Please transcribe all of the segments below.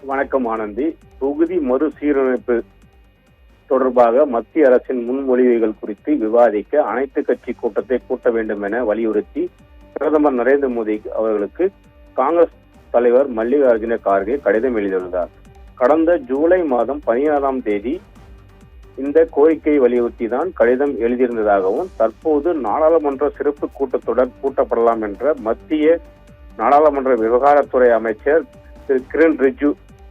வணக்கம் ஆனந்தி. தொகுதி மறுசீரமைப்பு தொடர்பாக மத்திய அரசின் முன்மொழிவுகள் குறித்து விவாதிக்க அனைத்து கட்சி கூட்டத்தை கூட்ட வேண்டும் என வலியுறுத்தி பிரதமர் நரேந்திர மோடி அவர்களுக்கு காங்கிரஸ் தலைவர் மல்லிகார்ஜுன கார்கே கடிதம் எழுதியுள்ளார். கடந்த ஜூலை மாதம் 16ஆம் தேதி இந்த கோரிக்கையை வலியுறுத்தி தான் கடிதம் எழுதியிருந்ததாகவும், தற்போது நாடாளுமன்ற சிறப்பு கூட்டத்தொடர் கூட்டப்படலாம் என்ற மத்திய நாடாளுமன்ற விவகாரத்துறை அமைச்சர் திரு கிரண் ரிஜிஜு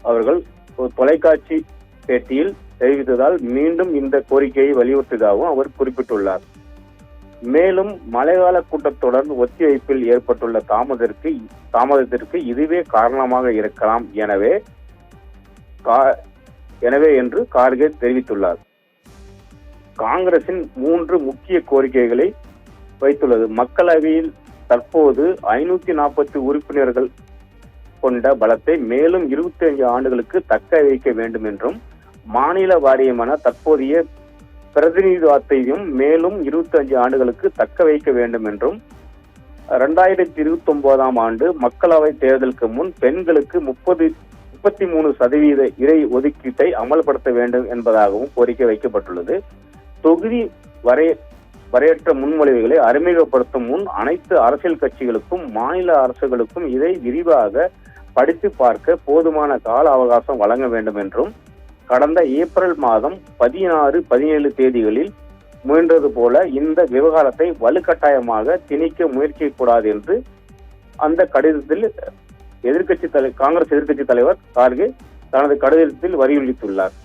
அவர்கள் ஒரு தொலைக்காட்சி பேட்டியில் தெரிவித்ததால் மீண்டும் இந்த கோரிக்கையை வலியுறுத்தியதாகவும் அவர் குறிப்பிட்டுள்ளார். மேலும் மழைக்கால கூட்டத்தொடர் ஒத்திவைப்பில் ஏற்பட்டுள்ள தாமதத்திற்கு இதுவே காரணமாக இருக்கலாம் எனவே என்று கார்கே தெரிவித்துள்ளார். காங்கிரசின் 3 முக்கிய கோரிக்கைகளை வைத்துள்ளது. மக்களவையில் தற்போது 540 உறுப்பினர்கள் கொண்ட பலத்தை மேலும் 25 ஆண்டுகளுக்கு தக்க வைக்க வேண்டும் என்றும், மாநில வாரியமான தற்போதைய பிரதிநிதித்துவத்தையும் மேலும் 25 ஆண்டுகளுக்கு தக்க வைக்க வேண்டும் என்றும், 2029ஆம் ஆண்டு மக்களவை தேர்தலுக்கு முன் பெண்களுக்கு 33% இட ஒதுக்கீட்டை அமல்படுத்த வேண்டும் என்பதாகவும் கோரிக்கை வைக்கப்பட்டுள்ளது. தொகுதி வரையற்ற முன்மொழிவுகளை அறிமுகப்படுத்தும் முன் அனைத்து அரசியல் கட்சிகளுக்கும் மாநில அரசுகளுக்கும் இதை விரிவாக படித்து பார்க்க போதுமான கால அவகாசம் வழங்க வேண்டும் என்றும், கடந்த ஏப்ரல் மாதம் 16, 17 தேதிகளில் முயன்றது போல இந்த விவகாரத்தை வலுக்கட்டாயமாக திணிக்க முயற்சிக்கூடாது என்று அந்த கடிதத்தில் காங்கிரஸ் எதிர்க்கட்சி தலைவர் கார்கே தனது கடிதத்தில் வலியுறுத்தியுள்ளார்.